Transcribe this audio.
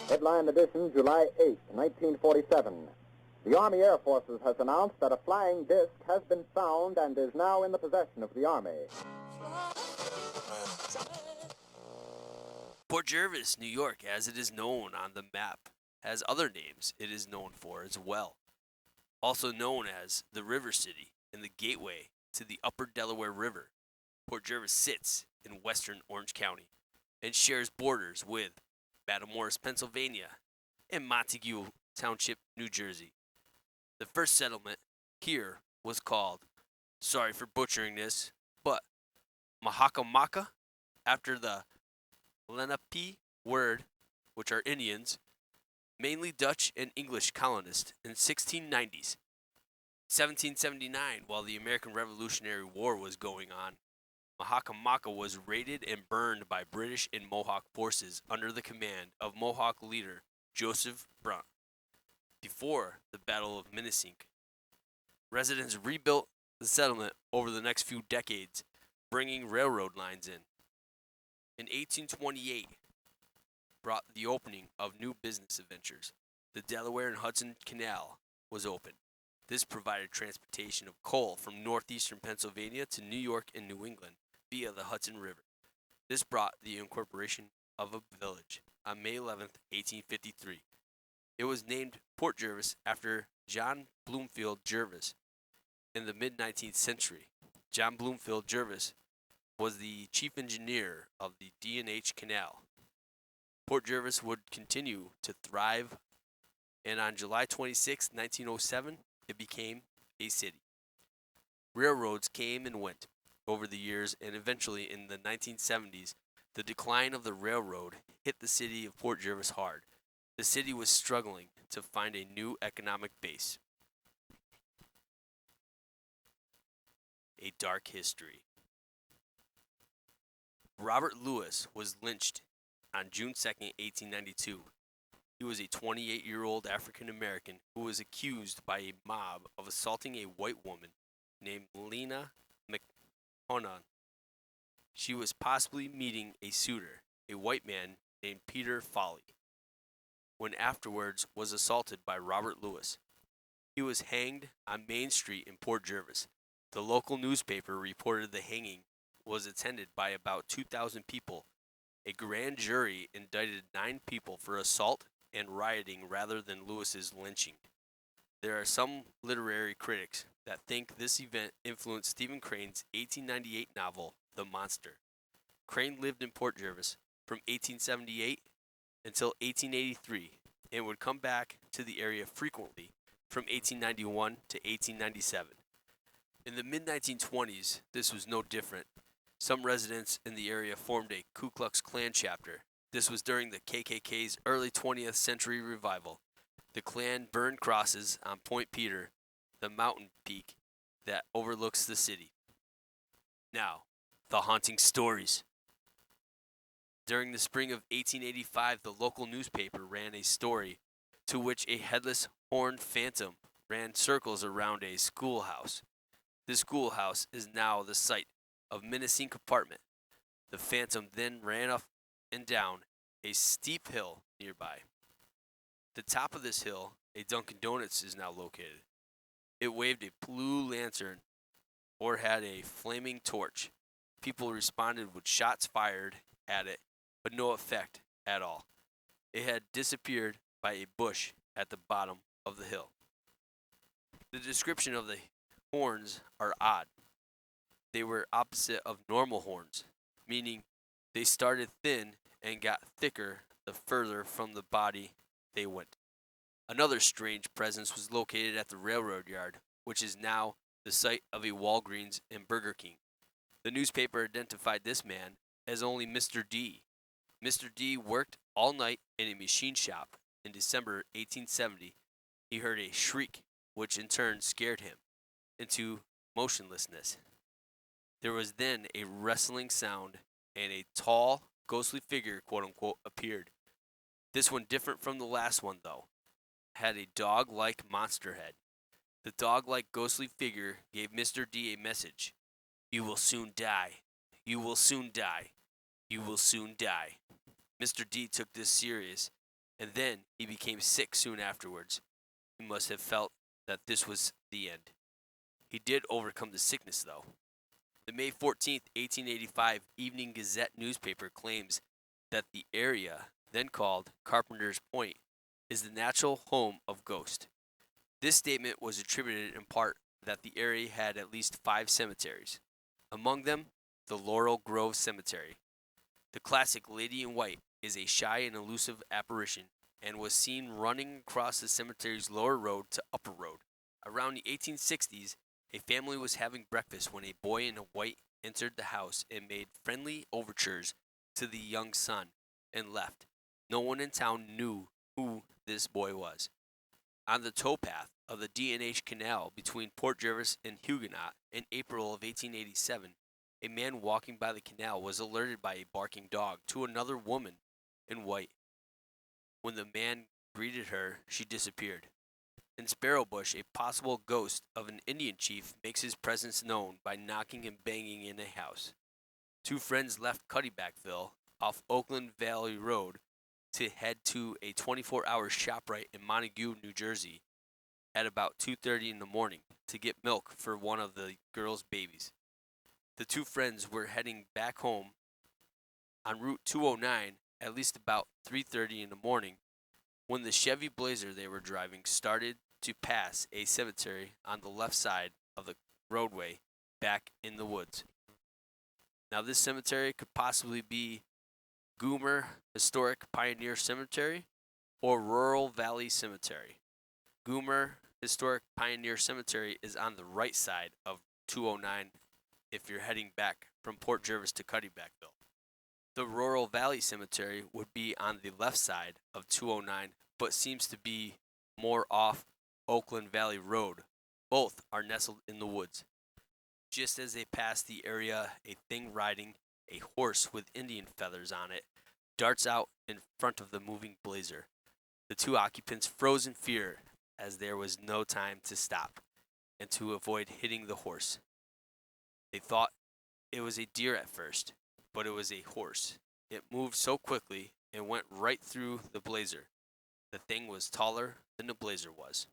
Headline edition, July 8, 1947. The Army Air Forces has announced that a flying disc has been found and is now in the possession of the Army. Port Jervis, New York, as it is known on the map, has other names it is known for as well. Also known as the River City and the gateway to the upper Delaware River, Port Jervis sits in western Orange County and shares borders with Matamoros, Pennsylvania, and Montague Township, New Jersey. The first settlement here was called, sorry for butchering this, but Mahakamaka, after the Lenape word, which are Indians, mainly Dutch and English colonists, in 1690s. 1779, while the American Revolutionary War was going on, Mahakamaka was raided and burned by British and Mohawk forces under the command of Mohawk leader Joseph Brunt. Before the Battle of Minisink, residents rebuilt the settlement over the next few decades, bringing railroad lines in. In 1828, brought the opening of new business adventures. The Delaware and Hudson Canal was opened. This provided transportation of coal from northeastern Pennsylvania to New York and New England via the Hudson River. This brought the incorporation of a village on May 11, 1853. It was named Port Jervis after John Bloomfield Jervis. In the mid-19th century, John Bloomfield Jervis was the chief engineer of the D&H Canal. Port Jervis would continue to thrive, and on July 26, 1907, it became a city. Railroads came and went over the years, and eventually in the 1970s, the decline of the railroad hit the city of Port Jervis hard. The city was struggling to find a new economic base. A dark history. Robert Lewis was lynched on June 2, 1892. He was a 28-year-old African-American who was accused by a mob of assaulting a white woman named Lena McHonan. She was possibly meeting a suitor, a white man named Peter Foley, when afterwards was assaulted by Robert Lewis. He was hanged on Main Street in Port Jervis. The local newspaper reported the hanging was attended by about 2,000 people. A grand jury indicted 9 people for assault and rioting rather than Lewis's lynching. There are some literary critics that think this event influenced Stephen Crane's 1898 novel, The Monster. Crane lived in Port Jervis from 1878 until 1883 and would come back to the area frequently from 1891 to 1897. In the mid-1920s, this was no different. Some residents in the area formed a Ku Klux Klan chapter. This was during the KKK's early 20th century revival. The Klan burned crosses on Point Peter, the mountain peak that overlooks the city. Now, the haunting stories. During the spring of 1885, the local newspaper ran a story to which a headless horned phantom ran circles around a schoolhouse. This schoolhouse is now the site of Minisink Apartment. The phantom then ran up and down a steep hill nearby. The top of this hill, a Dunkin' Donuts is now located. It waved a blue lantern or had a flaming torch. People responded with shots fired at it, but no effect at all. It had disappeared by a bush at the bottom of the hill. The description of the horns are odd. They were opposite of normal horns, meaning they started thin and got thicker the further from the body they went. Another strange presence was located at the railroad yard, which is now the site of a Walgreens and Burger King. The newspaper identified this man as only Mr. D. Mr. D worked all night in a machine shop. In December 1870, he heard a shriek, which in turn scared him into motionlessness. There was then a rustling sound, and a tall, ghostly figure, quote-unquote, appeared. This one, different from the last one, though, had a dog-like monster head. The dog-like ghostly figure gave Mr. D a message. You will soon die. You will soon die. You will soon die. Mr. D took this serious and then he became sick soon afterwards. He must have felt that this was the end. He did overcome the sickness, though. The May 14th, 1885 Evening Gazette newspaper claims that the area, then called Carpenter's Point, is the natural home of ghosts. This statement was attributed in part that the area had at least 5 cemeteries, among them the Laurel Grove Cemetery. The classic Lady in White is a shy and elusive apparition and was seen running across the cemetery's lower road to upper road. Around the 1860s, a family was having breakfast when a boy in white entered the house and made friendly overtures to the young son and left. No one in town knew who this boy was. On the towpath of the D&H Canal between Port Jervis and Huguenot in April of 1887, a man walking by the canal was alerted by a barking dog to another woman in white. When the man greeted her, she disappeared. In Sparrowbush, a possible ghost of an Indian chief makes his presence known by knocking and banging in a house. 2 friends left Cuddybackville off Oakland Valley Road to head to a 24-hour ShopRite in Montague, New Jersey at about 2:30 in the morning to get milk for one of the girls' babies. The 2 friends were heading back home on Route 209 at least about 3:30 in the morning when the Chevy Blazer they were driving started to pass a cemetery on the left side of the roadway back in the woods. Now, this cemetery could possibly be Goomer Historic Pioneer Cemetery or Rural Valley Cemetery. Goomer Historic Pioneer Cemetery is on the right side of 209 if you're heading back from Port Jervis to Cuddybackville. The Rural Valley Cemetery would be on the left side of 209, but seems to be more off Oakland Valley Road. Both are nestled in the woods. Just as they pass the area, a thing riding a horse with Indian feathers on it darts out in front of the moving Blazer. The 2 occupants froze in fear as there was no time to stop and to avoid hitting the horse. They thought it was a deer at first, but it was a horse. It moved so quickly and went right through the Blazer. The thing was taller than the Blazer was.